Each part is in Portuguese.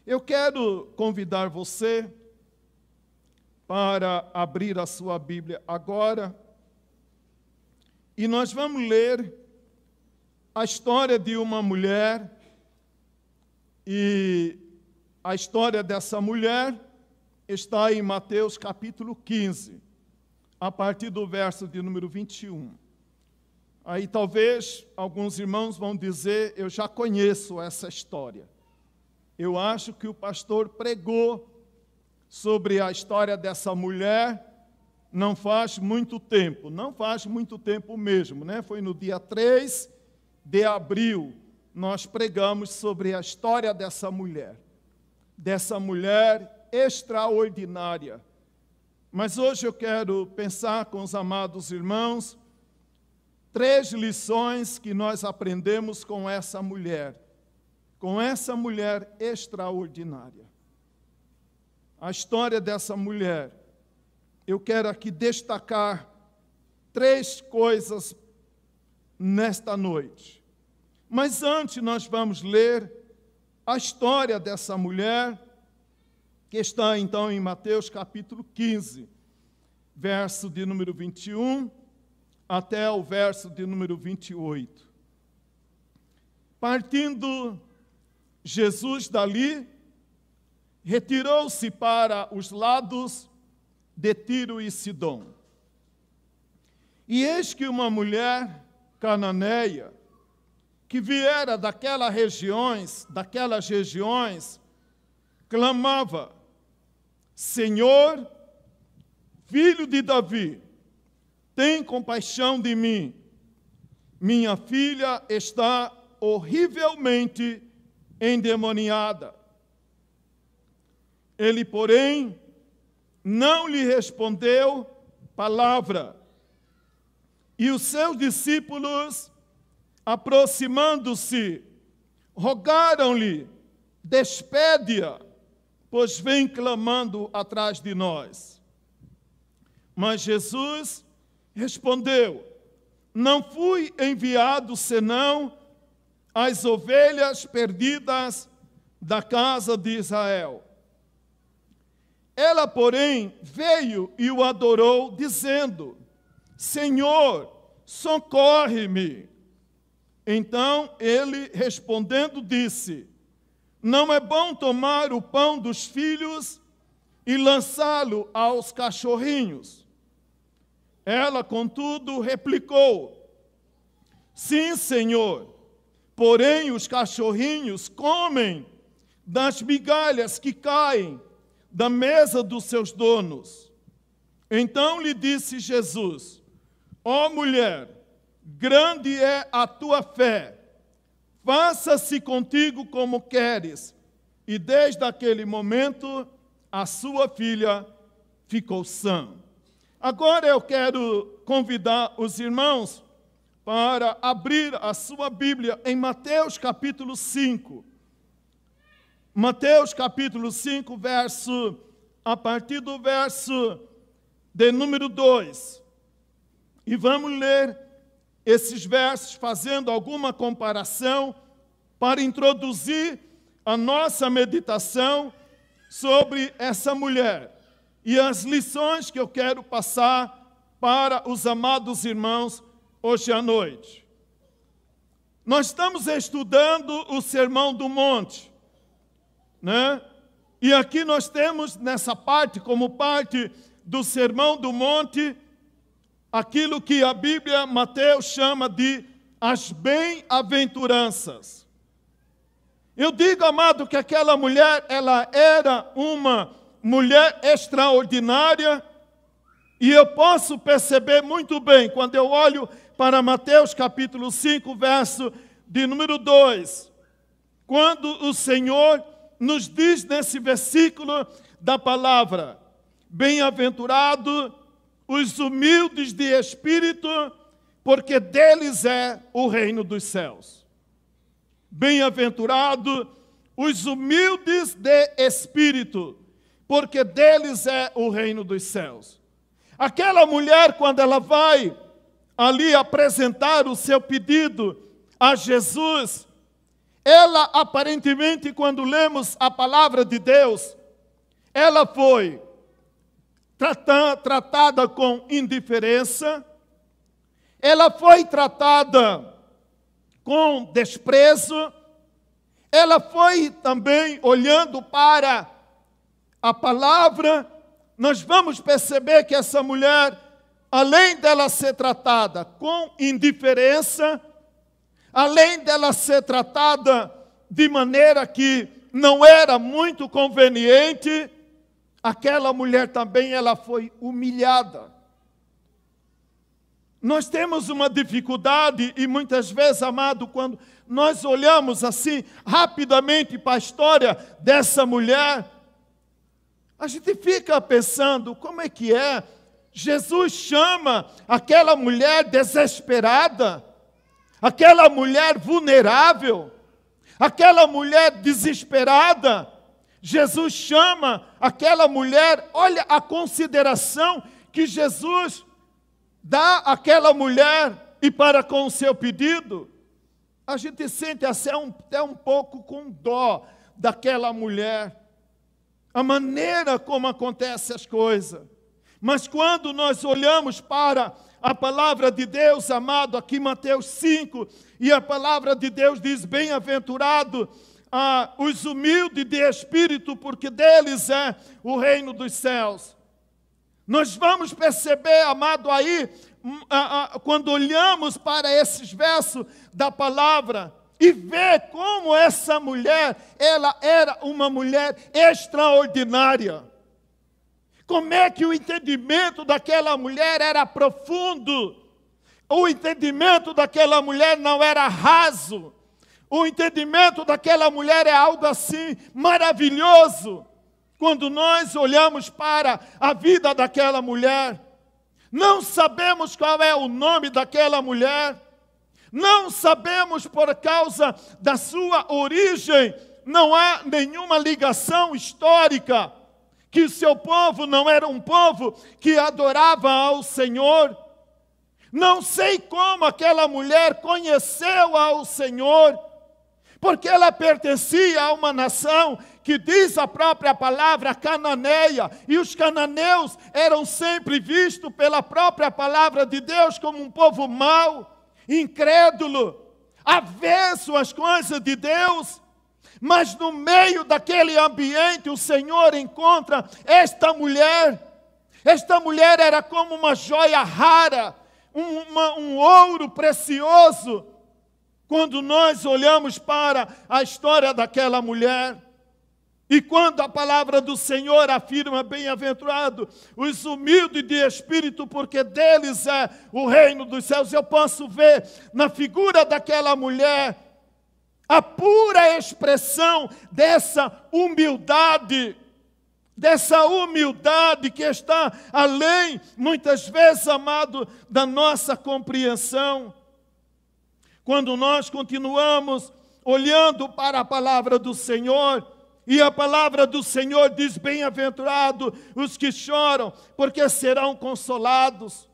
Eu quero convidar você para abrir a sua Bíblia agora e nós vamos ler a história de uma mulher e a história dessa mulher está em Mateus capítulo 15, a partir do verso de número 21. Aí talvez alguns irmãos vão dizer, eu já conheço essa história. Eu acho que o pastor pregou sobre a história dessa mulher não faz muito tempo mesmo, né? Foi no dia 3 de abril, nós pregamos sobre a história dessa mulher extraordinária. Mas hoje eu quero pensar com os amados irmãos 3 lições que nós aprendemos com essa mulher extraordinária. A história dessa mulher, eu quero aqui destacar 3 coisas nesta noite. Mas antes nós vamos ler a história dessa mulher, que está então em Mateus capítulo 15, verso de número 21 até o verso de número 28. Partindo Jesus dali, retirou-se para os lados de Tiro e Sidom. E eis que uma mulher cananeia, que viera daquelas regiões, clamava: Senhor, filho de Davi, tem compaixão de mim. Minha filha está horrivelmente endemoniada. Ele, porém, não lhe respondeu palavra. E os seus discípulos, aproximando-se, rogaram-lhe: despede-a, pois vem clamando atrás de nós. Mas Jesus respondeu: não fui enviado senão às ovelhas perdidas da casa de Israel. Ela, porém, veio e o adorou, dizendo: Senhor, socorre-me. Então ele, respondendo, disse: não é bom tomar o pão dos filhos e lançá-lo aos cachorrinhos. Ela, contudo, replicou: sim, Senhor, porém os cachorrinhos comem das migalhas que caem da mesa dos seus donos. Então lhe disse Jesus: ó mulher, grande é a tua fé, faça-se contigo como queres. E desde aquele momento a sua filha ficou sã. Agora eu quero convidar os irmãos para abrir a sua Bíblia em Mateus capítulo 5. Mateus capítulo 5, a partir do verso de número 2. E vamos ler esses versos fazendo alguma comparação para introduzir a nossa meditação sobre essa mulher e as lições que eu quero passar para os amados irmãos hoje à noite. Nós estamos estudando o Sermão do Monte, né? E aqui nós temos nessa parte, como parte do Sermão do Monte, aquilo que a Bíblia, Mateus, chama de as bem-aventuranças. Eu digo, amado, que aquela mulher, ela era uma mulher extraordinária, e eu posso perceber muito bem, quando eu olho para Mateus capítulo 5, verso de número 2, quando o Senhor nos diz nesse versículo da palavra: bem-aventurado os humildes de espírito, porque deles é o reino dos céus. Bem-aventurado os humildes de espírito, porque deles é o reino dos céus. Aquela mulher, quando ela vai ali apresentar o seu pedido a Jesus, ela aparentemente, quando lemos a palavra de Deus, ela foi tratada com indiferença, ela foi tratada com desprezo, ela foi também olhando para a palavra. Nós vamos perceber que essa mulher, além dela ser tratada com indiferença, além dela ser tratada de maneira que não era muito conveniente, aquela mulher também ela foi humilhada. Nós temos uma dificuldade e muitas vezes, amado, quando nós olhamos assim rapidamente para a história dessa mulher, a gente fica pensando, como é que é? Jesus chama aquela mulher desesperada, aquela mulher vulnerável, aquela mulher desesperada. Jesus chama aquela mulher, olha a consideração que Jesus dá àquela mulher e para com o seu pedido. A gente sente até um pouco com dó daquela mulher, a maneira como acontecem as coisas. Mas quando nós olhamos para a palavra de Deus, amado, aqui Mateus 5, e a palavra de Deus diz, bem-aventurado os humildes de espírito, porque deles é o reino dos céus. Nós vamos perceber, amado, aí, quando olhamos para esses versos da palavra, e ver como essa mulher, ela era uma mulher extraordinária. Como é que o entendimento daquela mulher era profundo. O entendimento daquela mulher não era raso. O entendimento daquela mulher é algo assim maravilhoso. Quando nós olhamos para a vida daquela mulher, não sabemos qual é o nome daquela mulher, não sabemos por causa da sua origem, não há nenhuma ligação histórica, que o seu povo não era um povo que adorava ao Senhor. Não sei como aquela mulher conheceu ao Senhor, porque ela pertencia a uma nação que diz a própria palavra cananeia, e os cananeus eram sempre vistos pela própria palavra de Deus como um povo mau, incrédulo, avesso às coisas de Deus. Mas no meio daquele ambiente o Senhor encontra esta mulher. Esta mulher era como uma joia rara, um ouro precioso. Quando nós olhamos para a história daquela mulher, e quando a palavra do Senhor afirma, bem-aventurado os humildes de espírito, porque deles é o reino dos céus, eu posso ver na figura daquela mulher a pura expressão dessa humildade que está além, muitas vezes, amado, da nossa compreensão. Quando nós continuamos olhando para a palavra do Senhor, e a palavra do Senhor diz, bem-aventurado os que choram, porque serão consolados.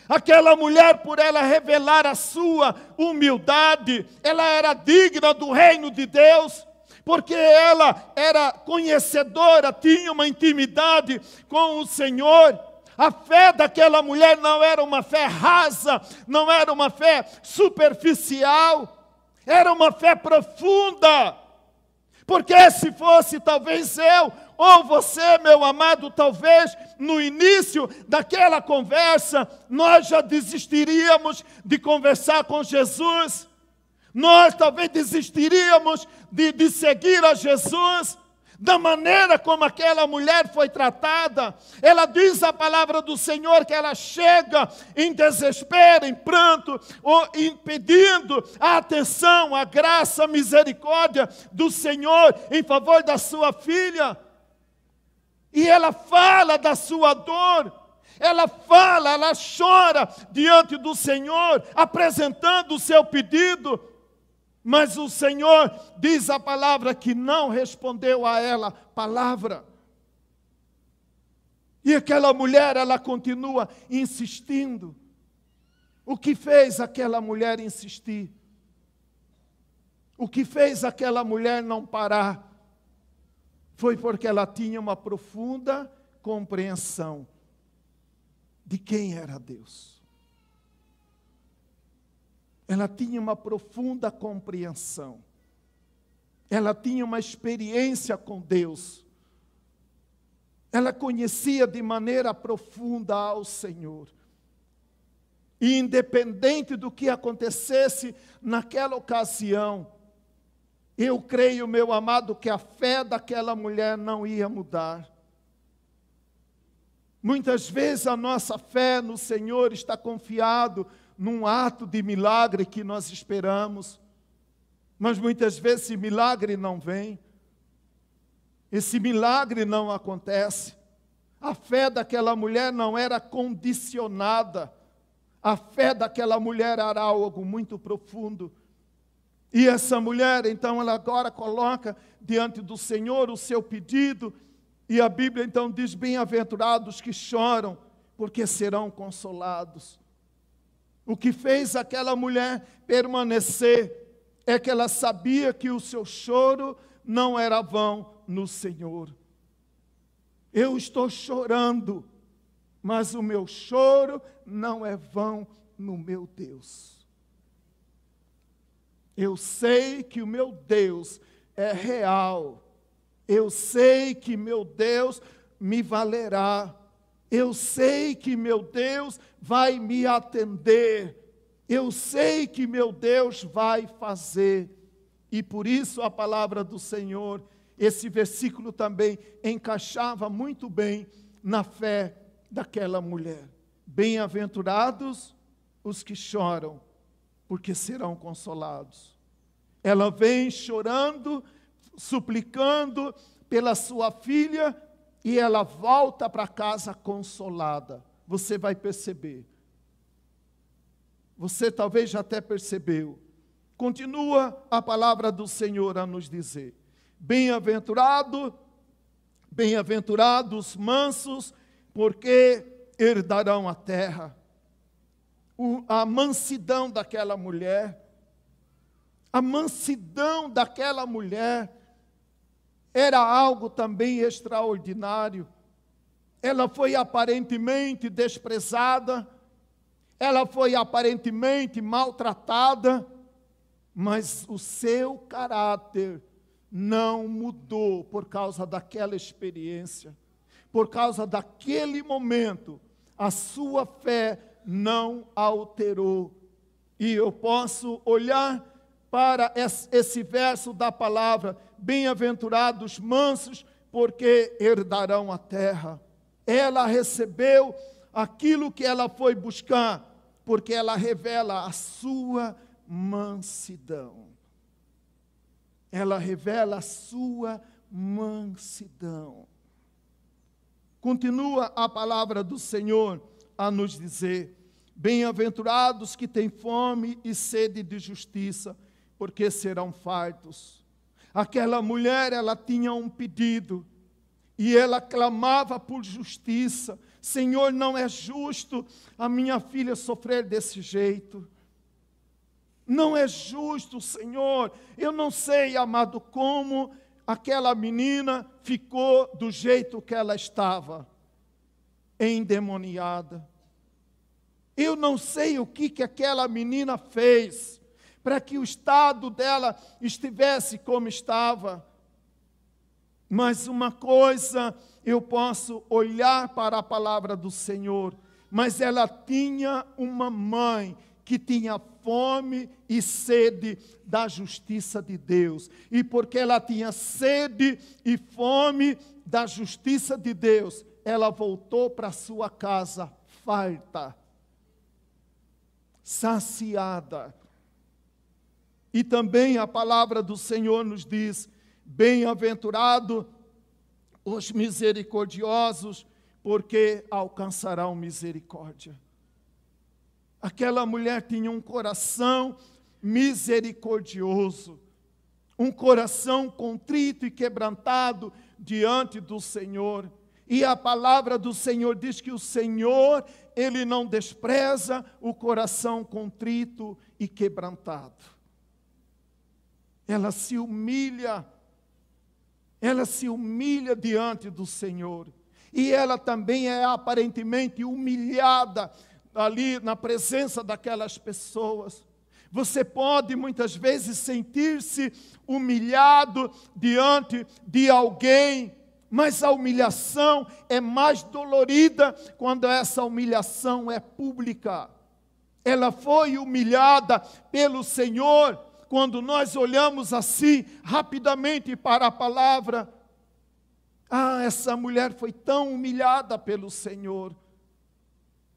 Aquela mulher, por ela revelar a sua humildade, ela era digna do reino de Deus, porque ela era conhecedora, tinha uma intimidade com o Senhor. A fé daquela mulher não era uma fé rasa, não era uma fé superficial, era uma fé profunda. Porque se fosse talvez eu ou você, meu amado, talvez no início daquela conversa, nós já desistiríamos de conversar com Jesus. Nós talvez desistiríamos de seguir a Jesus. Da maneira como aquela mulher foi tratada, ela diz a palavra do Senhor que ela chega em desespero, em pranto, ou pedindo a atenção, a graça, a misericórdia do Senhor em favor da sua filha. E ela fala da sua dor, ela fala, ela chora diante do Senhor, apresentando o seu pedido. Mas o Senhor diz a palavra que não respondeu a ela palavra. E aquela mulher, ela continua insistindo. O que fez aquela mulher insistir? O que fez aquela mulher não parar foi porque ela tinha uma profunda compreensão de quem era Deus. Ela tinha uma profunda compreensão. Ela tinha uma experiência com Deus. Ela conhecia de maneira profunda ao Senhor. E independente do que acontecesse naquela ocasião, eu creio, meu amado, que a fé daquela mulher não ia mudar. Muitas vezes a nossa fé no Senhor está confiado num ato de milagre que nós esperamos, mas muitas vezes esse milagre não vem, esse milagre não acontece. A fé daquela mulher não era condicionada, a fé daquela mulher era algo muito profundo. E essa mulher, então, ela agora coloca diante do Senhor o seu pedido, e a Bíblia então diz: bem-aventurados que choram, porque serão consolados. O que fez aquela mulher permanecer é que ela sabia que o seu choro não era vão no Senhor. Eu estou chorando, mas o meu choro não é vão no meu Deus. Eu sei que o meu Deus é real. Eu sei que meu Deus me valerá. Eu sei que meu Deus vai me atender. Eu sei que meu Deus vai fazer. E por isso a palavra do Senhor, esse versículo também encaixava muito bem na fé daquela mulher. Bem-aventurados os que choram, porque serão consolados. Ela vem chorando, suplicando pela sua filha, e ela volta para casa consolada. Você vai perceber. Você talvez já até percebeu. Continua a palavra do Senhor a nos dizer: bem-aventurados os mansos, porque herdarão a terra. A mansidão daquela mulher, era algo também extraordinário. Ela foi aparentemente desprezada, ela foi aparentemente maltratada, mas o seu caráter não mudou por causa daquela experiência, por causa daquele momento. A sua fé não alterou. E eu posso olhar para esse verso da palavra: bem-aventurados mansos, porque herdarão a terra. Ela recebeu aquilo que ela foi buscar, porque ela revela a sua mansidão. Ela revela a sua mansidão. Continua a palavra do Senhor a nos dizer: bem-aventurados que têm fome e sede de justiça, porque serão fartos. Aquela mulher, ela tinha um pedido, e ela clamava por justiça. Senhor, não é justo a minha filha sofrer desse jeito. Não é justo, Senhor. Eu não sei, amado, como aquela menina ficou do jeito que ela estava, endemoniada. Eu não sei o que aquela menina fez para que o estado dela estivesse como estava. Mas uma coisa eu posso olhar para a palavra do Senhor, mas ela tinha uma mãe que tinha fome e sede da justiça de Deus. E porque ela tinha sede e fome da justiça de Deus, ela voltou para sua casa farta, saciada. E também a palavra do Senhor nos diz: bem-aventurados os misericordiosos, porque alcançarão misericórdia. Aquela mulher tinha um coração misericordioso, um coração contrito e quebrantado diante do Senhor. E a palavra do Senhor diz que o Senhor, Ele não despreza o coração contrito e quebrantado. ela se humilha diante do Senhor. E ela também é aparentemente humilhada ali na presença daquelas pessoas. Você pode muitas vezes sentir-se humilhado diante de alguém, mas a humilhação é mais dolorida quando essa humilhação é pública. Ela foi humilhada pelo Senhor. Quando nós olhamos assim, rapidamente para a palavra, essa mulher foi tão humilhada pelo Senhor.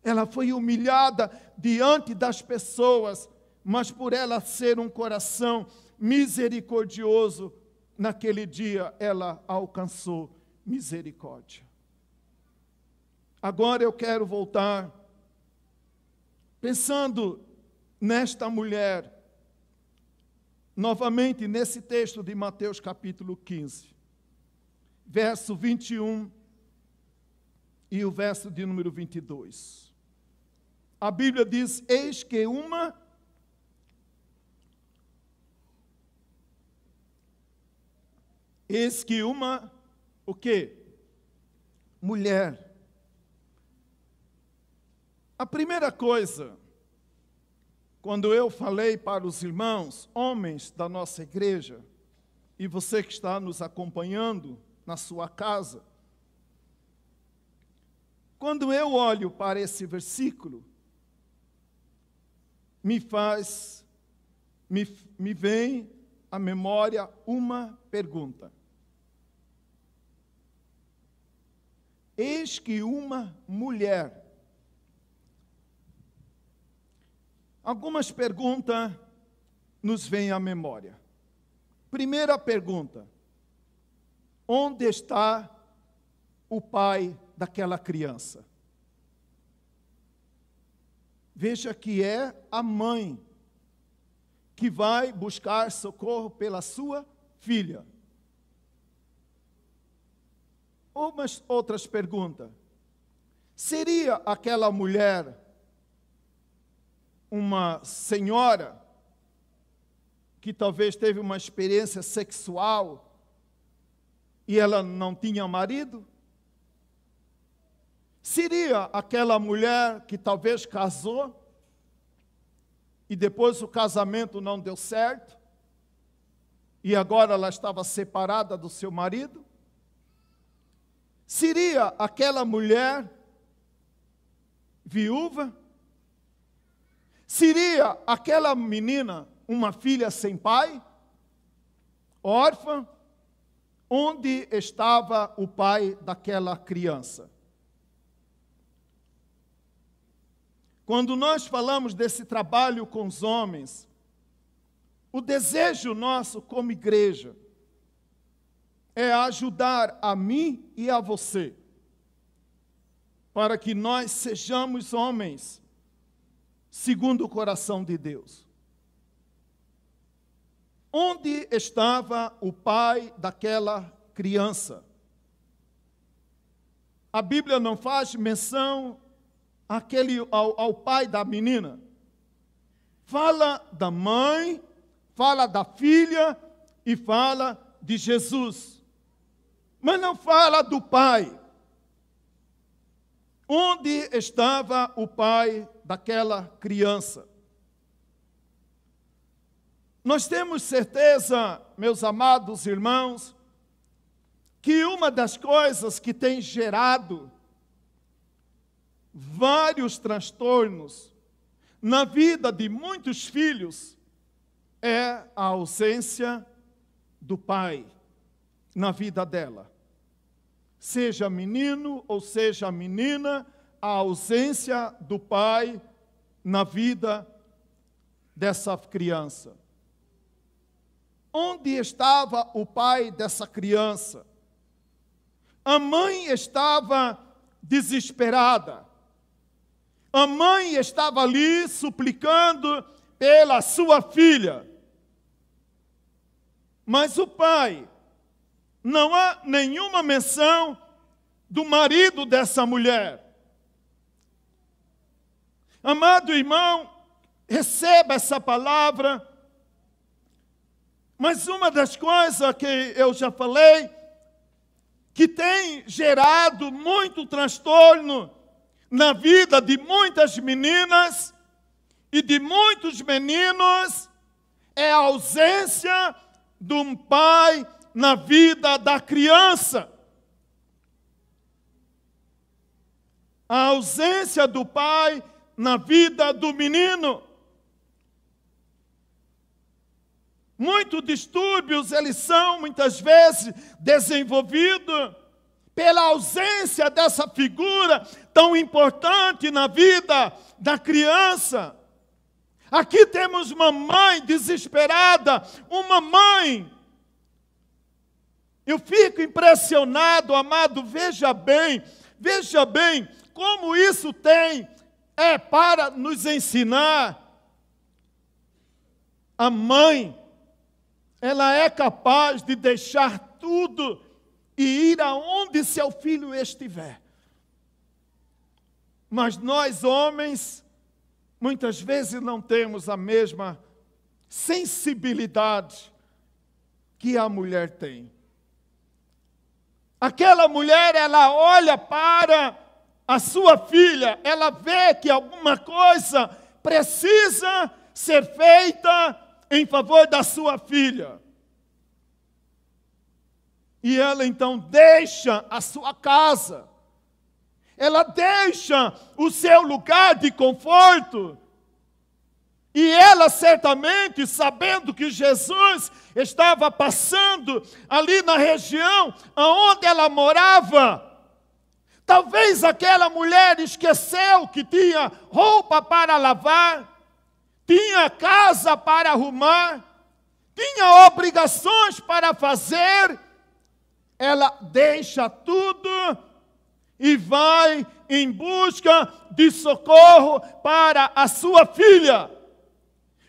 Ela foi humilhada diante das pessoas, mas por ela ser um coração misericordioso, naquele dia ela alcançou misericórdia. Agora eu quero voltar, pensando nesta mulher, novamente nesse texto de Mateus capítulo 15, verso 21 e o verso de número 22. A Bíblia diz: eis que uma, o quê? Mulher. A primeira coisa, quando eu falei para os irmãos, homens da nossa igreja, e você que está nos acompanhando na sua casa, quando eu olho para esse versículo, me vem à memória uma pergunta. Eis que uma mulher. Algumas perguntas nos vêm à memória. Primeira pergunta: onde está o pai daquela criança? Veja que é a mãe que vai buscar socorro pela sua filha. Umas outras perguntas. Seria aquela mulher uma senhora que talvez teve uma experiência sexual e ela não tinha marido? Seria aquela mulher que talvez casou e depois o casamento não deu certo e agora ela estava separada do seu marido? Seria aquela mulher viúva? Seria aquela menina uma filha sem pai? Órfã? Onde estava o pai daquela criança? Quando nós falamos desse trabalho com os homens, o desejo nosso como igreja é ajudar a mim e a você, para que nós sejamos homens segundo o coração de Deus. Onde estava o pai daquela criança? A Bíblia não faz menção ao pai da menina. Fala da mãe, fala da filha e fala de Jesus. Mas não fala do pai. Onde estava o pai daquela criança? Nós temos certeza, meus amados irmãos, que uma das coisas que tem gerado vários transtornos na vida de muitos filhos é a ausência do pai na vida dela. Seja menino ou seja menina, a ausência do pai na vida dessa criança. Onde estava o pai dessa criança? A mãe estava desesperada. A mãe estava ali suplicando pela sua filha. Mas o pai, não há nenhuma menção do marido dessa mulher. Amado irmão, receba essa palavra. Mas uma das coisas que eu já falei, que tem gerado muito transtorno na vida de muitas meninas e de muitos meninos, é a ausência de um pai na vida da criança. A ausência do pai na vida do menino. Muitos distúrbios, eles são muitas vezes desenvolvidos pela ausência dessa figura tão importante na vida da criança. Aqui temos uma mãe desesperada, uma mãe. Eu fico impressionado, amado, veja bem como isso é para nos ensinar. A mãe, ela é capaz de deixar tudo e ir aonde seu filho estiver. Mas nós, homens, muitas vezes não temos a mesma sensibilidade que a mulher tem. Aquela mulher, ela olha para a sua filha, ela vê que alguma coisa precisa ser feita em favor da sua filha. E ela então deixa a sua casa, ela deixa o seu lugar de conforto, e ela certamente, sabendo que Jesus estava passando ali na região onde ela morava, talvez aquela mulher esqueceu que tinha roupa para lavar, tinha casa para arrumar, tinha obrigações para fazer. Ela deixa tudo e vai em busca de socorro para a sua filha.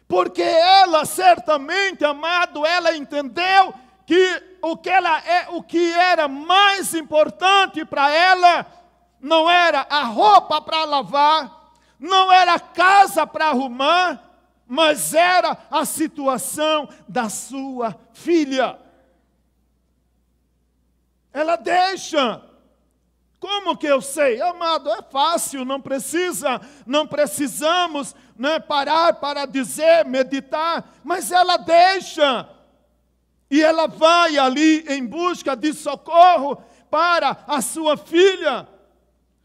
Porque ela certamente, amado, ela entendeu que o que era mais importante para ela não era a roupa para lavar, não era a casa para arrumar, mas era a situação da sua filha. Ela deixa. Como que eu sei? Amado, é fácil, não precisamos parar para dizer, meditar, mas ela deixa. E ela vai ali em busca de socorro para a sua filha.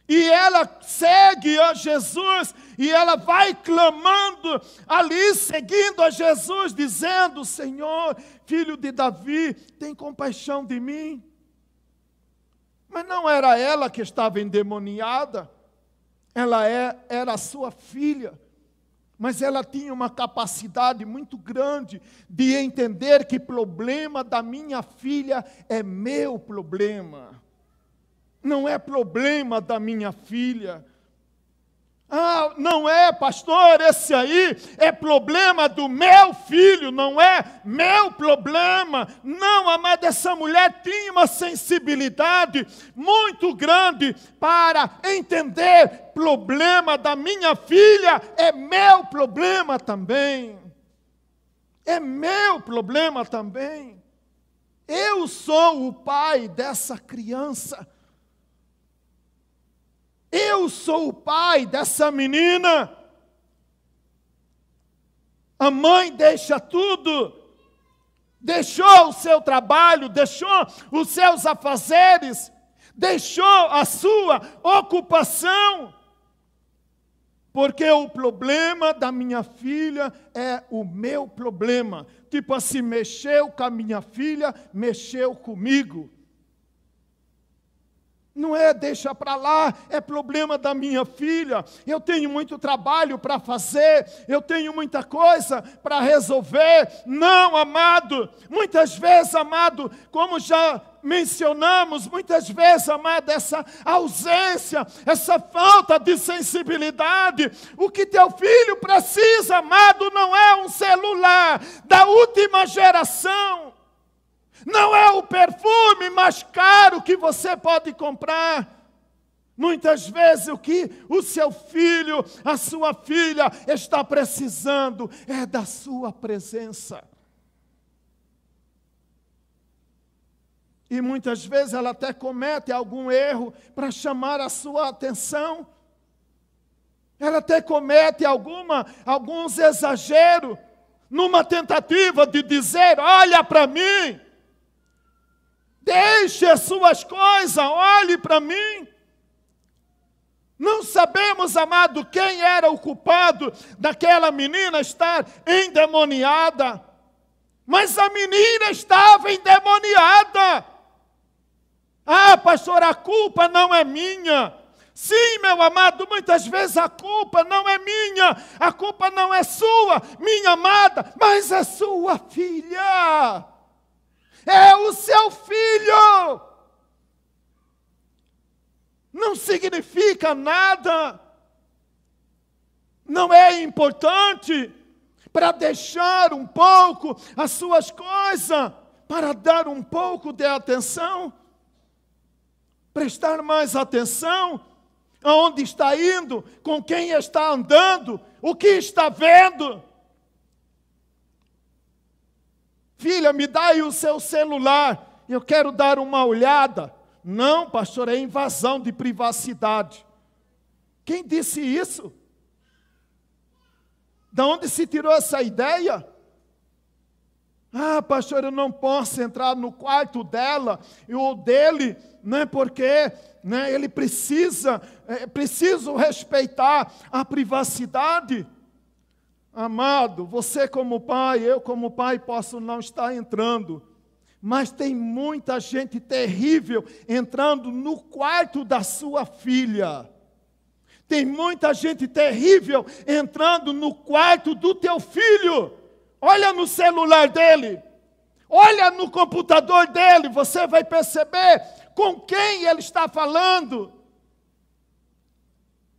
E ela segue a Jesus, e ela vai clamando ali, seguindo a Jesus, dizendo: Senhor, filho de Davi, tem compaixão de mim. Mas não era ela que estava endemoniada, ela era a sua filha. Mas ela tinha uma capacidade muito grande de entender que o problema da minha filha é meu problema. Não é problema da minha filha. Ah, não é, pastor, esse aí é problema do meu filho, não é meu problema. Não, amada, essa mulher tinha uma sensibilidade muito grande para entender: problema da minha filha é meu problema também. É meu problema também. Eu sou o pai dessa criança. Eu sou o pai dessa menina. A mãe deixa tudo. Deixou o seu trabalho, deixou os seus afazeres, deixou a sua ocupação. Porque o problema da minha filha é o meu problema. Tipo assim, mexeu com a minha filha, mexeu comigo. Não é deixa para lá, é problema da minha filha. Eu tenho muito trabalho para fazer, eu tenho muita coisa para resolver. Não, amado, muitas vezes, amado, como já mencionamos, muitas vezes, amado, essa ausência, essa falta de sensibilidade. O que teu filho precisa, amado, não é um celular da última geração. Não é o perfume mais caro que você pode comprar. Muitas vezes o que o seu filho, a sua filha está precisando é da sua presença. E muitas vezes ela até comete algum erro para chamar a sua atenção. Ela até comete alguns exageros numa tentativa de dizer: olha para mim, deixe as suas coisas, olhe para mim. Não sabemos, amado, quem era o culpado daquela menina estar endemoniada. Mas a menina estava endemoniada. Ah, pastor, a culpa não é minha. Sim, meu amado, muitas vezes a culpa não é minha. A culpa não é sua, minha amada, mas é sua filha. É o seu filho. Não significa nada. Não é importante para deixar um pouco as suas coisas, para dar um pouco de atenção, prestar mais atenção aonde está indo, com quem está andando, o que está vendo. Filha, me dá aí o seu celular, eu quero dar uma olhada. Não, pastor, é invasão de privacidade. Quem disse isso? De onde se tirou essa ideia? Ah, pastor, eu não posso entrar no quarto dela ou dele, né, porque ele preciso respeitar a privacidade. Amado, você como pai, eu como pai posso não estar entrando, mas tem muita gente terrível entrando no quarto da sua filha. Tem muita gente terrível entrando no quarto do teu filho. Olha no celular dele. Olha no computador dele. Você vai perceber com quem ele está falando.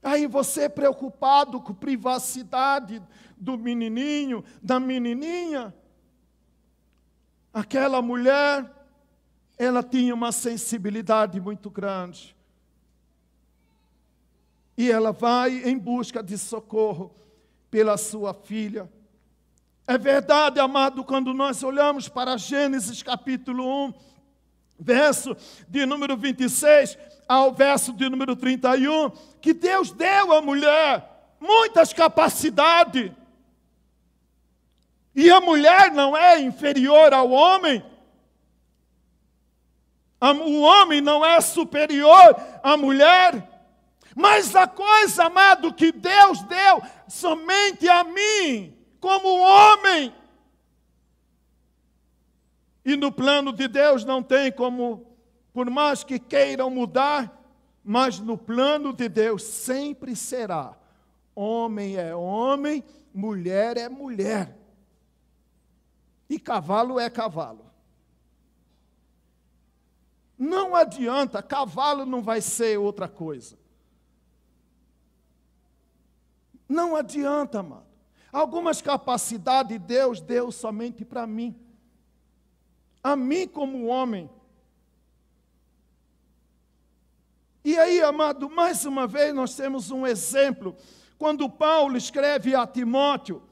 Aí você preocupado com a privacidade do menininho, da menininha. Aquela mulher, ela tinha uma sensibilidade muito grande. E ela vai em busca de socorro pela sua filha. É verdade, amado, quando nós olhamos para Gênesis capítulo 1, verso de número 26 ao verso de número 31, que Deus deu à mulher muitas capacidades. E a mulher não é inferior ao homem. O homem não é superior à mulher. Mas a coisa, amado, que Deus deu somente a mim, como homem. E no plano de Deus não tem como, por mais que queiram mudar, mas no plano de Deus sempre será. Homem é homem, mulher é mulher. E cavalo é cavalo. Não adianta, cavalo não vai ser outra coisa. Não adianta, amado. Algumas capacidades Deus deu somente para mim. A mim como homem. E aí, amado, mais uma vez nós temos um exemplo. Quando Paulo escreve a Timóteo,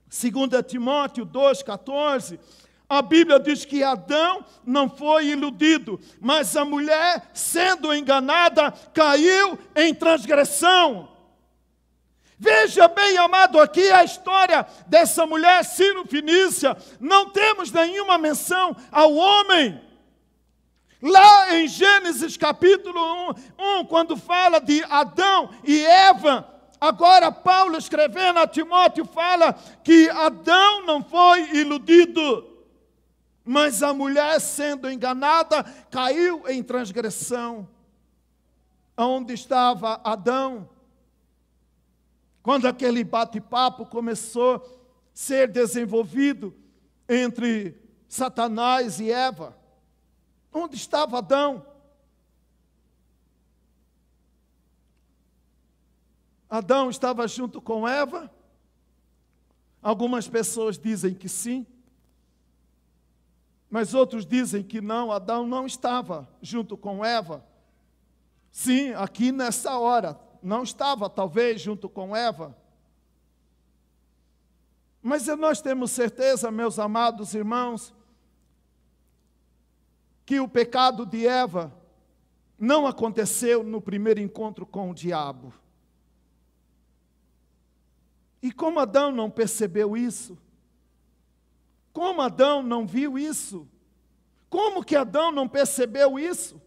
2 Timóteo 2,14, a Bíblia diz que Adão não foi iludido, mas a mulher, sendo enganada, caiu em transgressão. Veja bem, amado, aqui a história dessa mulher Sírio-Fenícia. Não temos nenhuma menção ao homem. Lá em Gênesis capítulo 1, quando fala de Adão e Eva, agora Paulo escrevendo a Timóteo fala que Adão não foi iludido, mas a mulher sendo enganada caiu em transgressão. Onde estava Adão? Quando aquele bate-papo começou a ser desenvolvido entre Satanás e Eva, onde estava Adão? Adão estava junto com Eva? Algumas pessoas dizem que sim, mas outros dizem que não, Adão não estava junto com Eva. Sim, aqui nessa hora, não estava talvez junto com Eva. Mas nós temos certeza, meus amados irmãos, que o pecado de Eva não aconteceu no primeiro encontro com o diabo. E como Adão não percebeu isso? Como Adão não viu isso? Como que Adão não percebeu isso?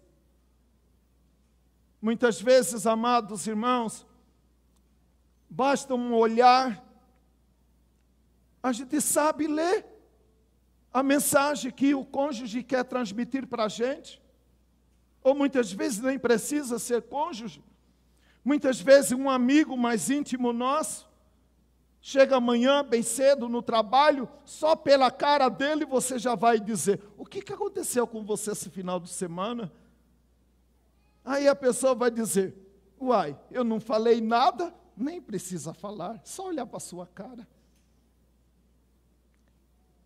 Muitas vezes, amados irmãos, basta um olhar, a gente sabe ler a mensagem que o cônjuge quer transmitir para a gente. Ou muitas vezes nem precisa ser cônjuge. Muitas vezes um amigo mais íntimo nosso, chega amanhã bem cedo no trabalho, só pela cara dele você já vai dizer, o que aconteceu com você esse final de semana? Aí a pessoa vai dizer, uai, eu não falei nada, nem precisa falar, só olhar para a sua cara.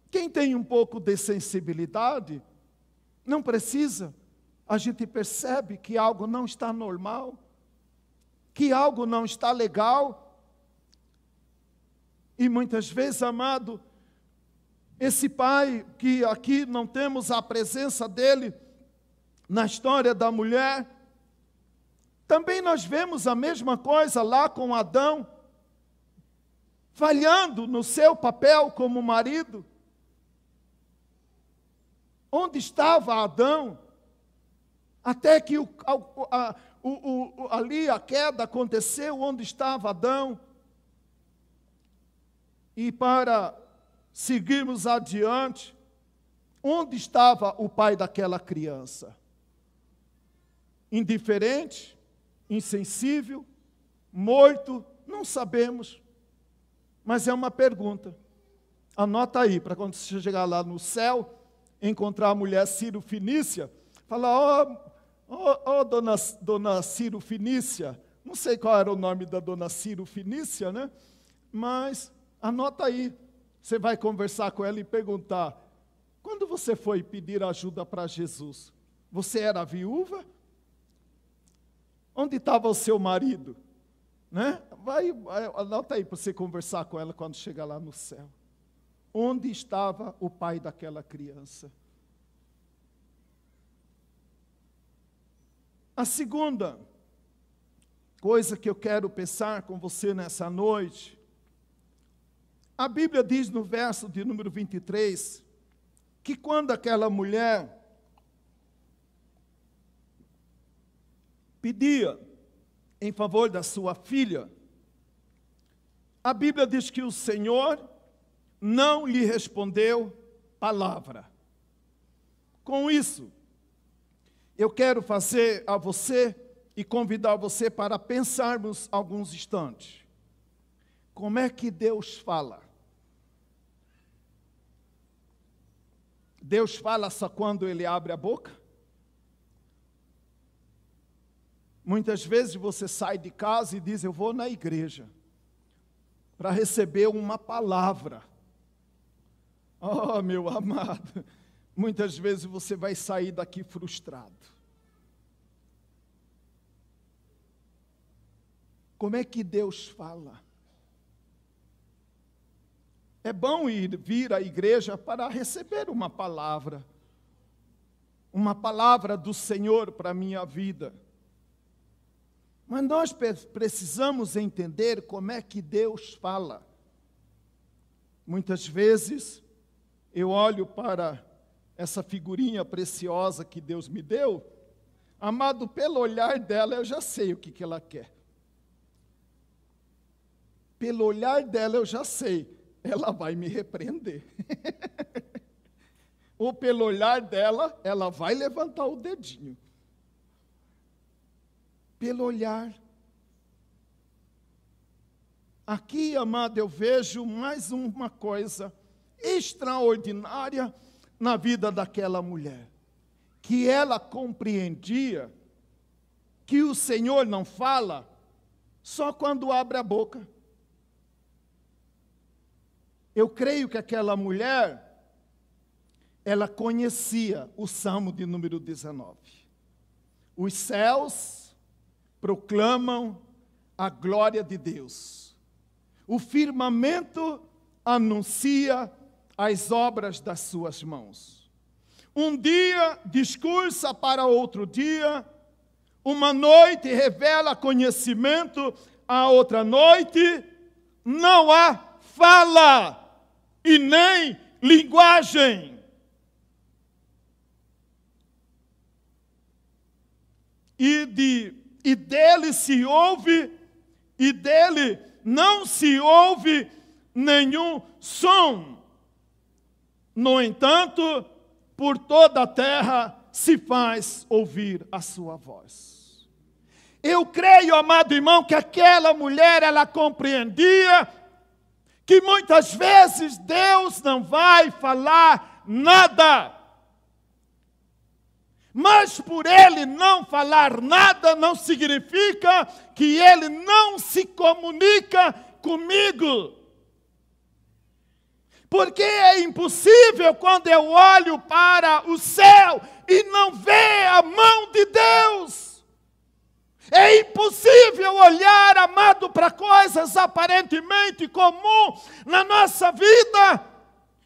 Quem tem um pouco de sensibilidade, não precisa, a gente percebe que algo não está normal, que algo não está legal. E muitas vezes, amado, esse pai, que aqui não temos a presença dele na história da mulher, também nós vemos a mesma coisa lá com Adão, falhando no seu papel como marido. Onde estava Adão? Até que ali a queda aconteceu, onde estava Adão? E para seguirmos adiante, onde estava o pai daquela criança? Indiferente, insensível, morto, não sabemos. Mas é uma pergunta. Anota aí, para quando você chegar lá no céu, encontrar a mulher Ciro Fenícia, falar, dona Ciro Fenícia, não sei qual era o nome da dona Ciro Fenícia, né? Mas anota aí, você vai conversar com ela e perguntar, quando você foi pedir ajuda para Jesus, você era viúva? Onde estava o seu marido? Né? Anota aí para você conversar com ela quando chegar lá no céu. Onde estava o pai daquela criança? A segunda coisa que eu quero pensar com você nessa noite, a Bíblia diz no verso de número 23, que quando aquela mulher pedia em favor da sua filha, a Bíblia diz que o Senhor não lhe respondeu palavra. Com isso, eu quero fazer a você e convidar você para pensarmos alguns instantes. Como é que Deus fala? Deus fala só quando Ele abre a boca? Muitas vezes você sai de casa e diz, eu vou na igreja para receber uma palavra. Oh, meu amado, muitas vezes você vai sair daqui frustrado. Como é que Deus fala? É bom vir à igreja para receber uma palavra do Senhor para a minha vida. Mas nós precisamos entender como é que Deus fala. Muitas vezes, eu olho para essa figurinha preciosa que Deus me deu, amado, pelo olhar dela, eu já sei o que ela quer. Pelo olhar dela, eu já sei, ela vai me repreender. Ou pelo olhar dela, ela vai levantar o dedinho. Pelo olhar. Aqui, amado, eu vejo mais uma coisa extraordinária na vida daquela mulher, que ela compreendia que o Senhor não fala só quando abre a boca. Eu creio que aquela mulher, ela conhecia o Salmo de número 19. Os céus proclamam a glória de Deus. O firmamento anuncia as obras das suas mãos. Um dia discursa para outro dia, uma noite revela conhecimento a outra noite, não há fala e nem linguagem. E dele se ouve, e dele não se ouve nenhum som. No entanto, por toda a terra se faz ouvir a sua voz. Eu creio, amado irmão, que aquela mulher, ela compreendia que muitas vezes Deus não vai falar nada. Mas por Ele não falar nada, não significa que Ele não se comunica comigo. Porque é impossível quando eu olho para o céu e não ver a mão de Deus. É impossível olhar, amado, para coisas aparentemente comuns na nossa vida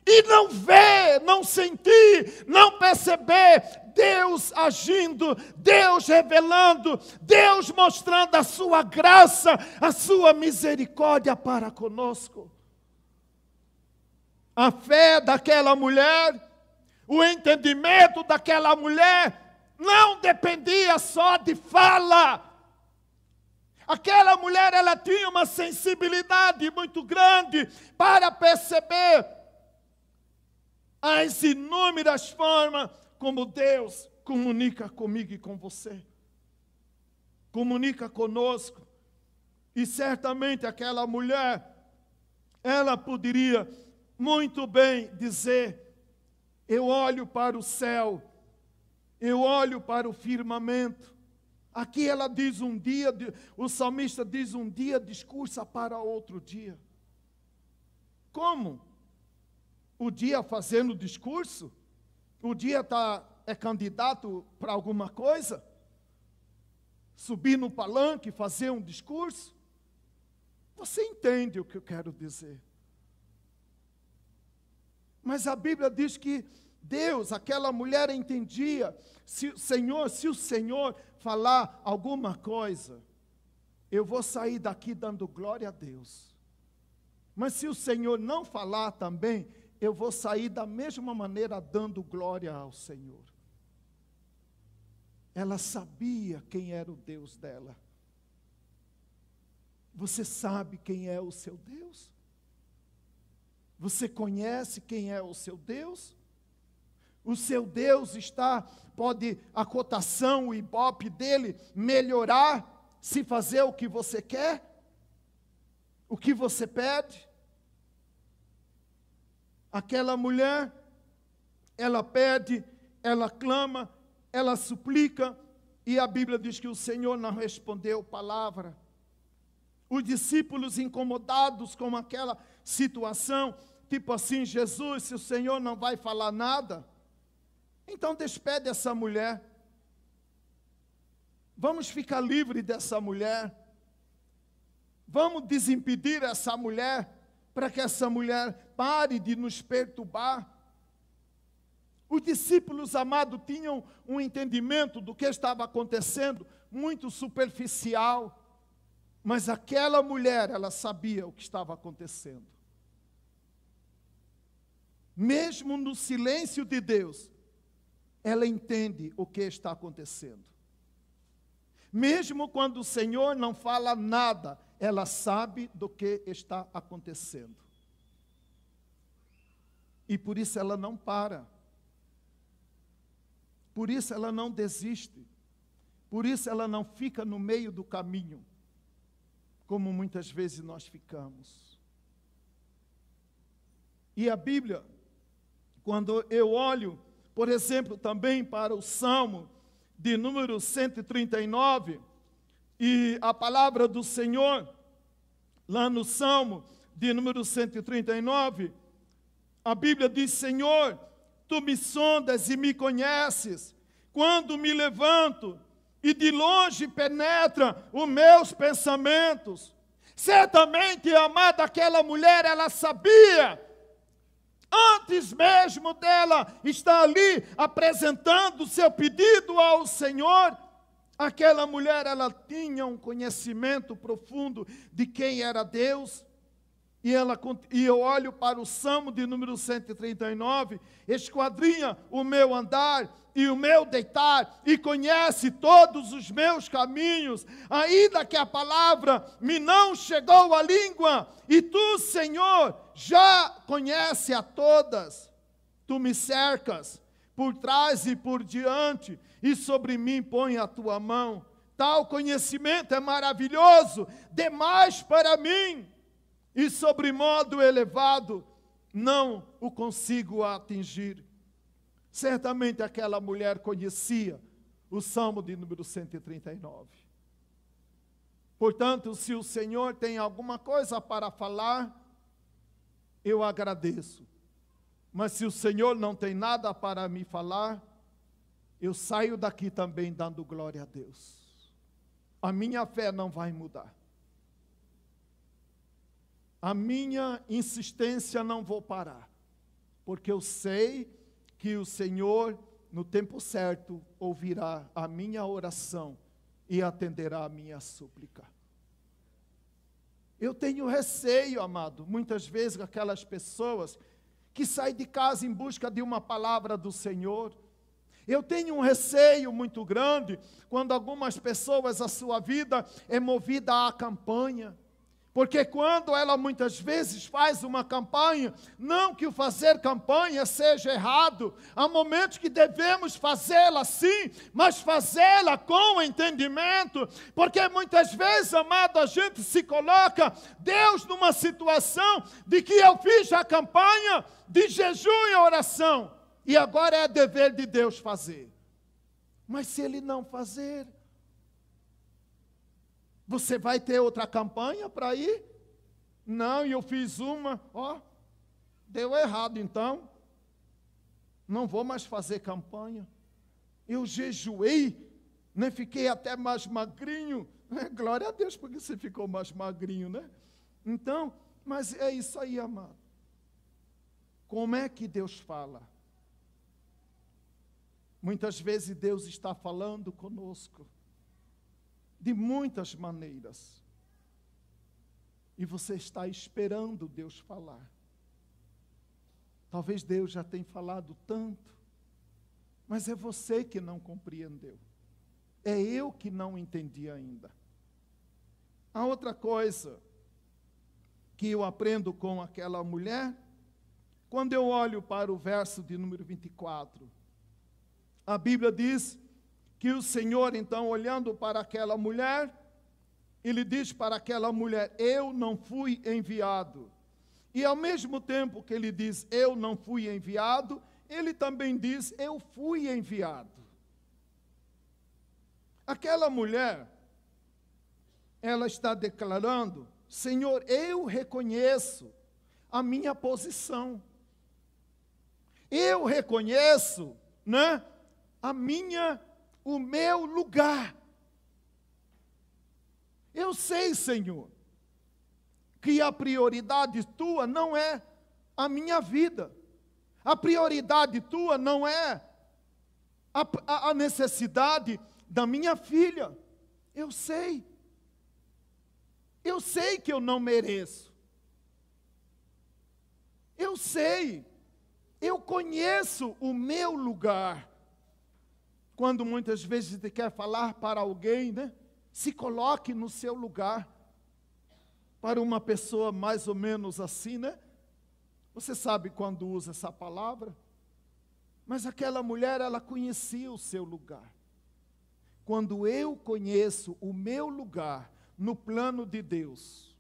e não ver, não sentir, não perceber Deus agindo, Deus revelando, Deus mostrando a sua graça, a sua misericórdia para conosco. A fé daquela mulher, o entendimento daquela mulher, não dependia só de fala. Aquela mulher, ela tinha uma sensibilidade muito grande para perceber as inúmeras formas como Deus comunica comigo e com você. Comunica conosco. E certamente aquela mulher, ela poderia muito bem dizer: eu olho para o céu, eu olho para o firmamento. Aqui ela diz um dia, o salmista diz um dia discursa para outro dia. Como? O dia fazendo discurso? O dia é candidato para alguma coisa? Subir no palanque, fazer um discurso? Você entende o que eu quero dizer? Mas a Bíblia diz que Deus, aquela mulher entendia, se o Senhor falar alguma coisa, eu vou sair daqui dando glória a Deus. Mas se o Senhor não falar também, eu vou sair da mesma maneira dando glória ao Senhor. Ela sabia quem era o Deus dela. Você sabe quem é o seu Deus? Você conhece quem é o seu Deus? O seu Deus pode a cotação, o ibope dele melhorar se fazer o que você quer? O que você pede? Aquela mulher, ela pede, ela clama, ela suplica, e a Bíblia diz que o Senhor não respondeu palavra. Os discípulos incomodados com aquela situação, tipo assim: Jesus, se o Senhor não vai falar nada, então despede essa mulher. Vamos ficar livre dessa mulher. Vamos desimpedir essa mulher, para que essa mulher pare de nos perturbar. Os discípulos, amados, tinham um entendimento do que estava acontecendo muito superficial. Mas aquela mulher, ela sabia o que estava acontecendo. Mesmo no silêncio de Deus, ela entende o que está acontecendo. Mesmo quando o Senhor não fala nada, ela sabe do que está acontecendo. E por isso ela não para. Por isso ela não desiste. Por isso ela não fica no meio do caminho, como muitas vezes nós ficamos. E a Bíblia, quando eu olho, por exemplo, também para o Salmo de número 139, e a palavra do Senhor, lá no Salmo de número 139, a Bíblia diz: Senhor, Tu me sondas e me conheces, quando me levanto, e de longe penetra os meus pensamentos. Certamente, amada, aquela mulher, ela sabia Antes mesmo dela estar ali apresentando o seu pedido ao Senhor, aquela mulher, ela tinha um conhecimento profundo de quem era Deus. E eu olho para o Salmo de número 139, esquadrinha o meu andar e o meu deitar, e conhece todos os meus caminhos, ainda que a palavra me não chegou à língua, e tu, Senhor, já conhece a todas. Tu me cercas por trás e por diante, e sobre mim põe a tua mão. Tal conhecimento é maravilhoso, demais para mim, e sobre modo elevado não o consigo atingir. Certamente aquela mulher conhecia o Salmo de número 139. Portanto, se o Senhor tem alguma coisa para falar, eu agradeço. Mas se o Senhor não tem nada para me falar, eu saio daqui também dando glória a Deus. A minha fé não vai mudar. A minha insistência não vou parar, porque eu sei que o Senhor, no tempo certo, ouvirá a minha oração e atenderá a minha súplica. Eu tenho receio, amado, muitas vezes aquelas pessoas que saem de casa em busca de uma palavra do Senhor. Eu tenho um receio muito grande quando algumas pessoas, a sua vida é movida à campanha. Porque quando ela muitas vezes faz uma campanha, não que o fazer campanha seja errado, há momentos que devemos fazê-la sim, mas fazê-la com entendimento, porque muitas vezes, amado, a gente se coloca Deus numa situação de que eu fiz a campanha de jejum e oração, e agora é dever de Deus fazer. Mas se Ele não fazer, você vai ter outra campanha para ir? Não, eu fiz uma, deu errado então. Não vou mais fazer campanha. Eu jejuei, né? Fiquei até mais magrinho. Glória a Deus, porque você ficou mais magrinho, né? Então, mas é isso aí, amado. Como é que Deus fala? Muitas vezes Deus está falando conosco de muitas maneiras. E você está esperando Deus falar. Talvez Deus já tenha falado tanto, mas é você que não compreendeu. É eu que não entendi ainda. A outra coisa que eu aprendo com aquela mulher, quando eu olho para o verso de número 24, a Bíblia diz que o Senhor, então, olhando para aquela mulher, Ele diz para aquela mulher, eu não fui enviado. E ao mesmo tempo que Ele diz, eu não fui enviado, Ele também diz, eu fui enviado. Aquela mulher, ela está declarando, Senhor, eu reconheço a minha posição. Eu reconheço, né, o meu lugar. Eu sei, Senhor, que a prioridade tua não é a minha vida. A prioridade tua não é a necessidade da minha filha. Eu sei. Eu sei que eu não mereço. Eu sei. Eu conheço o meu lugar. Quando muitas vezes você quer falar para alguém, né? Se coloque no seu lugar. Para uma pessoa mais ou menos assim, né? Você sabe quando usa essa palavra? Mas aquela mulher, ela conhecia o seu lugar. Quando eu conheço o meu lugar no plano de Deus,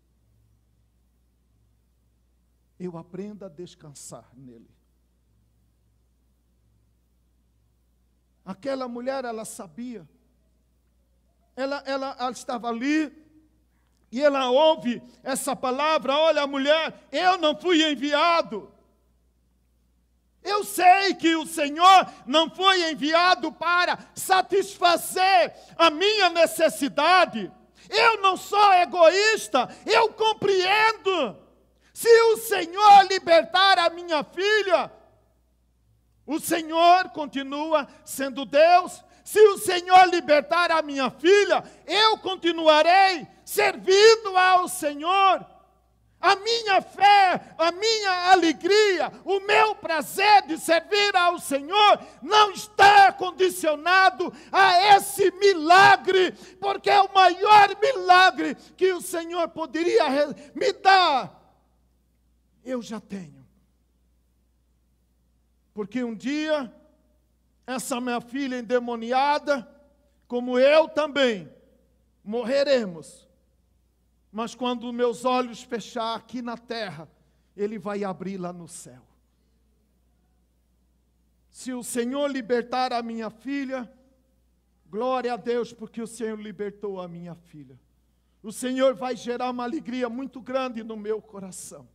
eu aprendo a descansar nele. Aquela mulher, ela sabia. Ela estava ali e ela ouve essa palavra, olha, mulher, eu não fui enviado. Eu sei que o Senhor não foi enviado para satisfazer a minha necessidade. Eu não sou egoísta, eu compreendo. Se o Senhor libertar a minha filha, o Senhor continua sendo Deus. Se o Senhor libertar a minha filha, eu continuarei servindo ao Senhor. A minha fé, a minha alegria, o meu prazer de servir ao Senhor não está condicionado a esse milagre, porque é o maior milagre que o Senhor poderia me dar. Eu já tenho. Porque um dia, essa minha filha endemoniada, como eu também, morreremos. Mas quando meus olhos fechar aqui na terra, Ele vai abrir lá no céu. Se o Senhor libertar a minha filha, glória a Deus, porque o Senhor libertou a minha filha. O Senhor vai gerar uma alegria muito grande no meu coração.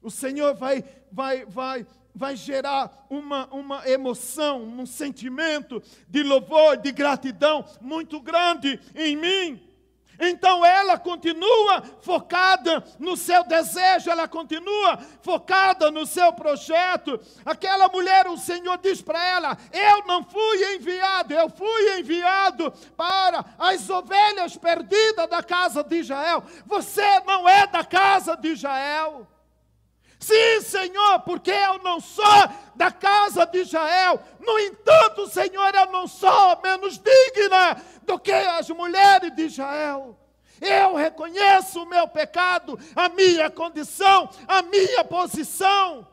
O Senhor vai gerar uma emoção, um sentimento de louvor, de gratidão muito grande em mim. Então ela continua focada no seu desejo, ela continua focada no seu projeto. Aquela mulher, o Senhor diz para ela: eu não fui enviado, eu fui enviado para as ovelhas perdidas da casa de Israel. Você não é da casa de Israel. Sim, Senhor, porque eu não sou da casa de Israel. No entanto, Senhor, eu não sou menos digna do que as mulheres de Israel. Eu reconheço o meu pecado, a minha condição, a minha posição.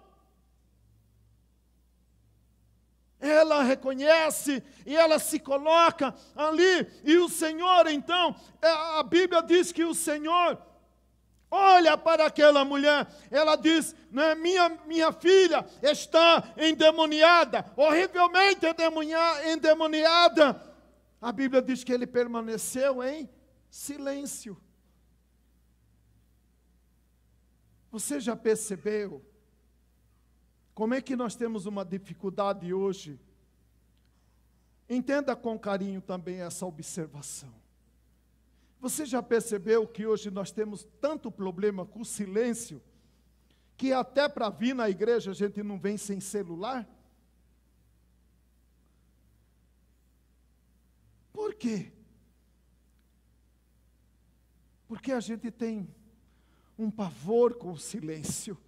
Ela reconhece e ela se coloca ali. E o Senhor, então, a Bíblia diz que o Senhor olha para aquela mulher, ela diz: né, minha filha está endemoniada, horrivelmente endemoniada. A Bíblia diz que ele permaneceu em silêncio. Você já percebeu como é que nós temos uma dificuldade hoje? Entenda com carinho também essa observação. Você já percebeu que hoje nós temos tanto problema com o silêncio, que até para vir na igreja a gente não vem sem celular? Por quê? Porque a gente tem um pavor com o silêncio.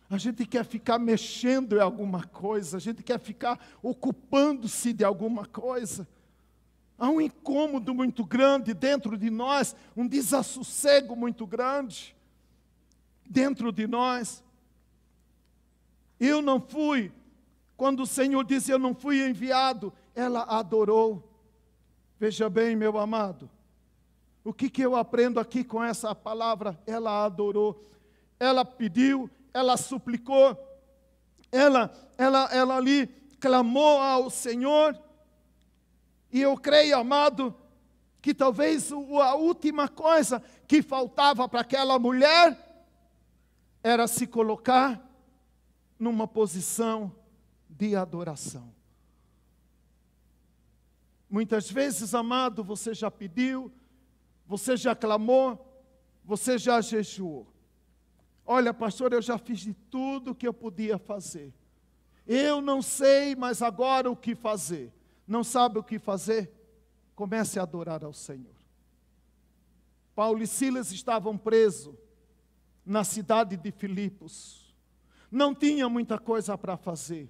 A gente quer ficar mexendo em alguma coisa, a gente quer ficar ocupando-se de alguma coisa. Há um incômodo muito grande dentro de nós, um desassossego muito grande dentro de nós. Eu não fui, quando o Senhor disse eu não fui enviado, ela adorou. Veja bem, meu amado, o que eu aprendo aqui com essa palavra? Ela adorou, ela pediu, ela suplicou, ela ali clamou ao Senhor. E eu creio, amado, que talvez a última coisa que faltava para aquela mulher era se colocar numa posição de adoração. Muitas vezes, amado, você já pediu, você já clamou, você já jejuou. Olha, pastor, eu já fiz de tudo que eu podia fazer. Eu não sei mais agora o que fazer. Não sabe o que fazer? Comece a adorar ao Senhor. Paulo e Silas estavam presos na cidade de Filipos. Não tinha muita coisa para fazer.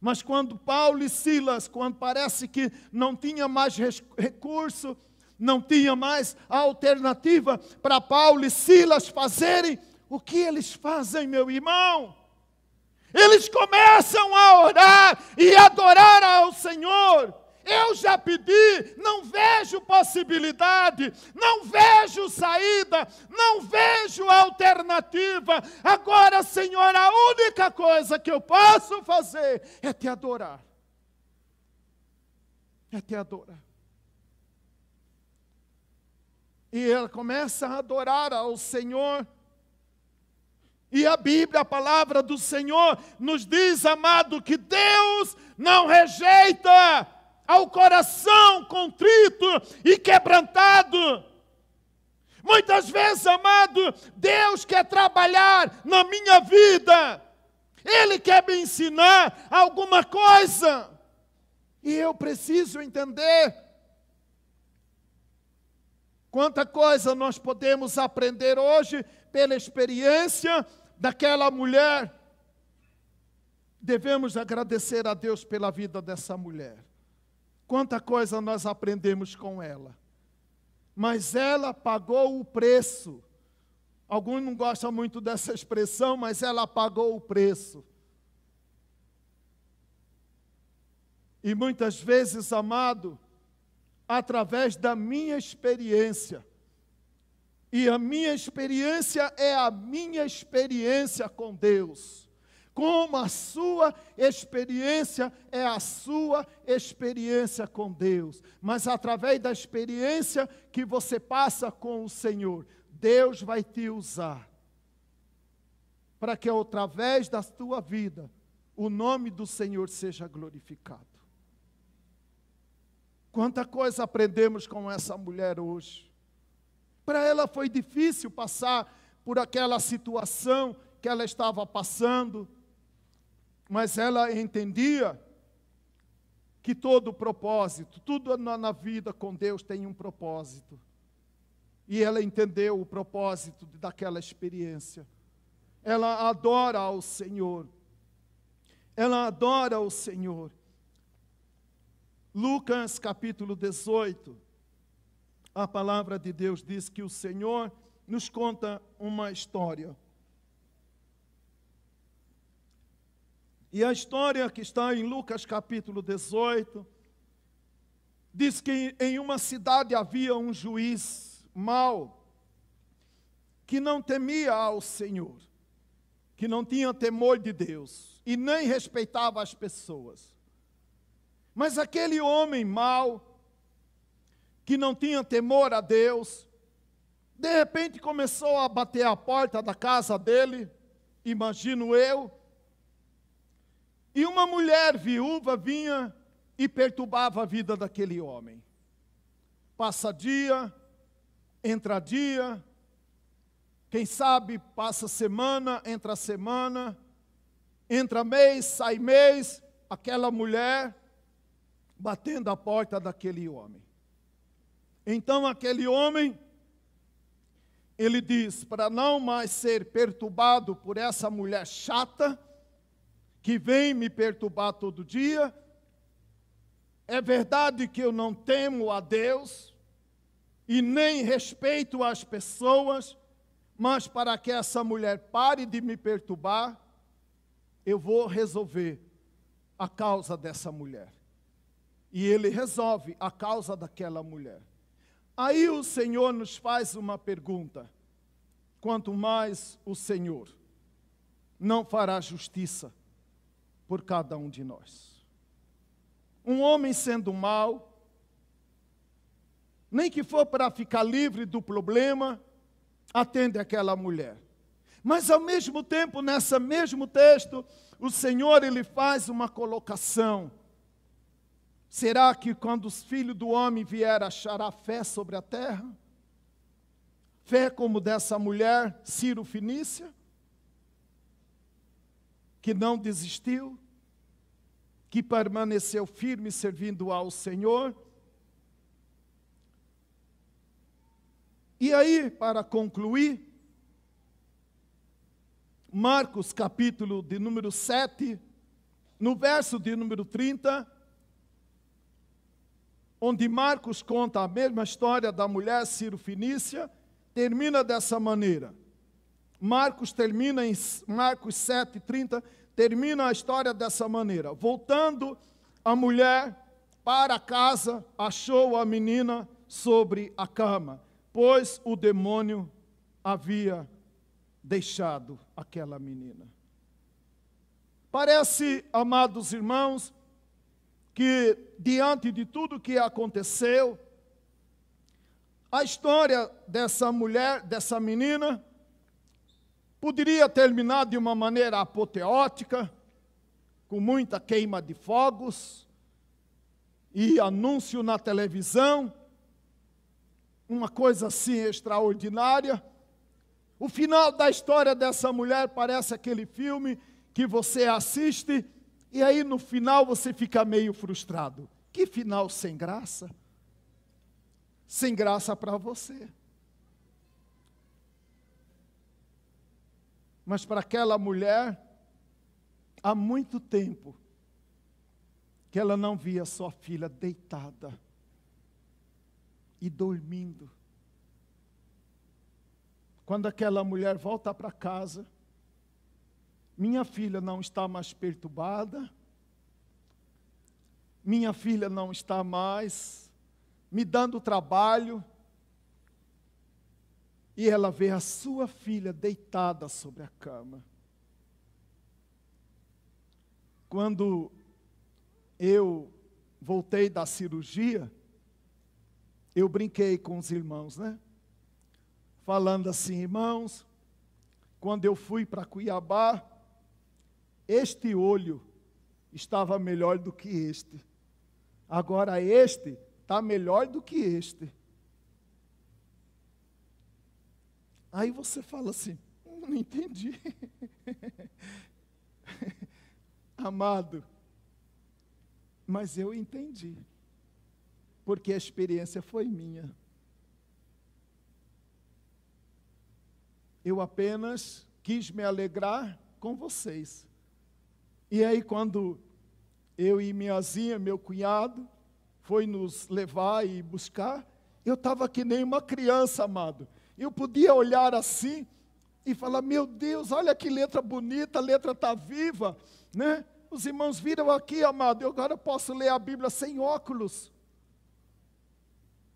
Mas quando Paulo e Silas, quando parece que não tinha mais recurso, não tinha mais alternativa para Paulo e Silas fazerem, o que eles fazem, meu irmão? Eles começam a orar e adorar ao Senhor. Eu já pedi, não vejo possibilidade, não vejo saída, não vejo alternativa. Agora, Senhor, a única coisa que eu posso fazer é te adorar. É te adorar. E ela começa a adorar ao Senhor. E a Bíblia, a palavra do Senhor, nos diz, amado, que Deus não rejeita ao coração contrito e quebrantado. Muitas vezes, amado, Deus quer trabalhar na minha vida. Ele quer me ensinar alguma coisa. E eu preciso entender. Quanta coisa nós podemos aprender hoje pela experiência daquela mulher. Devemos agradecer a Deus pela vida dessa mulher. Quanta coisa nós aprendemos com ela. Mas ela pagou o preço. Alguns não gostam muito dessa expressão, mas ela pagou o preço. E muitas vezes, amado, através da minha experiência, e a minha experiência é a minha experiência com Deus, como a sua experiência é a sua experiência com Deus. Mas através da experiência que você passa com o Senhor, Deus vai te usar para que através da tua vida o nome do Senhor seja glorificado. Quanta coisa aprendemos com essa mulher hoje. Para ela foi difícil passar por aquela situação que ela estava passando, mas ela entendia que todo propósito, tudo na vida com Deus tem um propósito. E ela entendeu o propósito daquela experiência. Ela adora ao Senhor. Ela adora ao Senhor. Lucas capítulo 18, a palavra de Deus diz que o Senhor nos conta uma história. E a história que está em Lucas capítulo 18, diz que em uma cidade havia um juiz mau, que não temia ao Senhor, que não tinha temor de Deus, e nem respeitava as pessoas. Mas aquele homem mau, que não tinha temor a Deus, de repente começou a bater a porta da casa dele, imagino eu, e uma mulher viúva vinha e perturbava a vida daquele homem. Passa dia, entra dia, quem sabe passa semana, entra mês, sai mês, aquela mulher batendo a porta daquele homem. Então aquele homem, ele diz, para não mais ser perturbado por essa mulher chata, que vem me perturbar todo dia, é verdade que eu não temo a Deus, e nem respeito as pessoas, mas para que essa mulher pare de me perturbar, eu vou resolver a causa dessa mulher. E ele resolve a causa daquela mulher. Aí o Senhor nos faz uma pergunta. Quanto mais o Senhor não fará justiça por cada um de nós. Um homem sendo mau, nem que for para ficar livre do problema, atende aquela mulher. Mas ao mesmo tempo, nesse mesmo texto, o Senhor ele faz uma colocação. Será que quando os filhos do homem vier, achará fé sobre a terra? Fé como dessa mulher, Ciro Fenícia, que não desistiu, que permaneceu firme servindo ao Senhor. E aí, para concluir, Marcos capítulo de número 7, no verso de número 30, onde Marcos conta a mesma história da mulher Ciro Fenícia, termina dessa maneira. Marcos termina em Marcos 7, 30, termina a história dessa maneira. Voltando a mulher para casa, achou a menina sobre a cama, pois o demônio havia deixado aquela menina. Parece, amados irmãos, que diante de tudo que aconteceu, a história dessa mulher, dessa menina, poderia terminar de uma maneira apoteótica, com muita queima de fogos e anúncio na televisão. uma coisa assim extraordinária. O final da história dessa mulher parece aquele filme que você assiste e aí no final você fica meio frustrado. Que final sem graça? Sem graça para você. Mas para aquela mulher, há muito tempo que ela não via sua filha deitada e dormindo. Quando aquela mulher volta para casa, minha filha não está mais perturbada, minha filha não está mais me dando trabalho, e ela vê a sua filha deitada sobre a cama. Quando eu voltei da cirurgia, eu brinquei com os irmãos, né? Falando assim, irmãos, quando eu fui para Cuiabá, este olho estava melhor do que este. Agora este está melhor do que este. Aí você fala assim, não entendi. Amado, mas eu entendi, porque a experiência foi minha. Eu apenas quis me alegrar com vocês. E aí quando eu e minhazinha, meu cunhado, foi nos levar e buscar, eu estava que nem uma criança, amado. Eu podia olhar assim e falar, meu Deus, olha que letra bonita, a letra está viva, né? Os irmãos viram aqui, amado, eu agora posso ler a Bíblia sem óculos.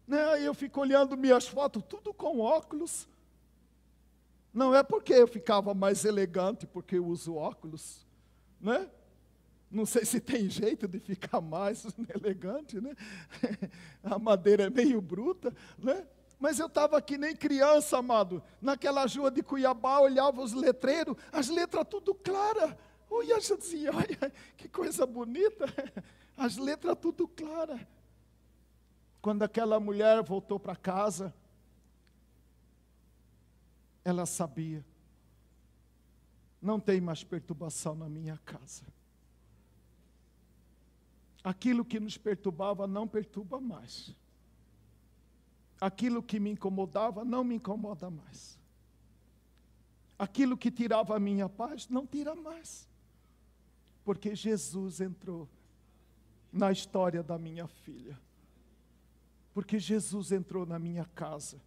Né? Eu fico olhando minhas fotos, tudo com óculos. Não é porque eu ficava mais elegante, porque eu uso óculos, né? Não sei se tem jeito de ficar mais elegante, né? A madeira é meio bruta, né? Mas eu estava que nem criança, amado, naquela rua de Cuiabá, olhava os letreiros, as letras tudo claras. Olha, eu dizia, olha, que coisa bonita, as letras tudo claras. Quando aquela mulher voltou para casa, ela sabia, não tem mais perturbação na minha casa. Aquilo que nos perturbava não perturba mais. Aquilo que me incomodava não me incomoda mais. Aquilo que tirava a minha paz não tira mais. Porque Jesus entrou na história da minha filha. Porque Jesus entrou na minha casa.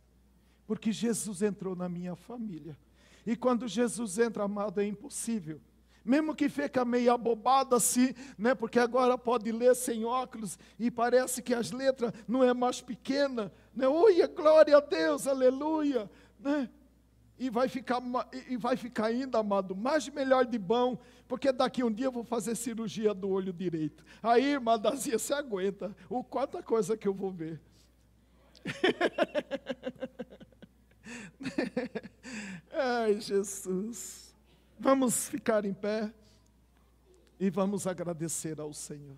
Porque Jesus entrou na minha família. E quando Jesus entra, amado, é impossível. Mesmo que fica meio abobado assim, né? Porque agora pode ler sem óculos e parece que as letras não é mais pequena, né? Oi, glória a Deus, aleluia, né? E vai ficar ainda, amado, mais melhor de bom, porque daqui um dia eu vou fazer cirurgia do olho direito. Aí, irmã Dazia, você aguenta, o quanta coisa que eu vou ver. Ai, Jesus. Vamos ficar em pé e vamos agradecer ao Senhor.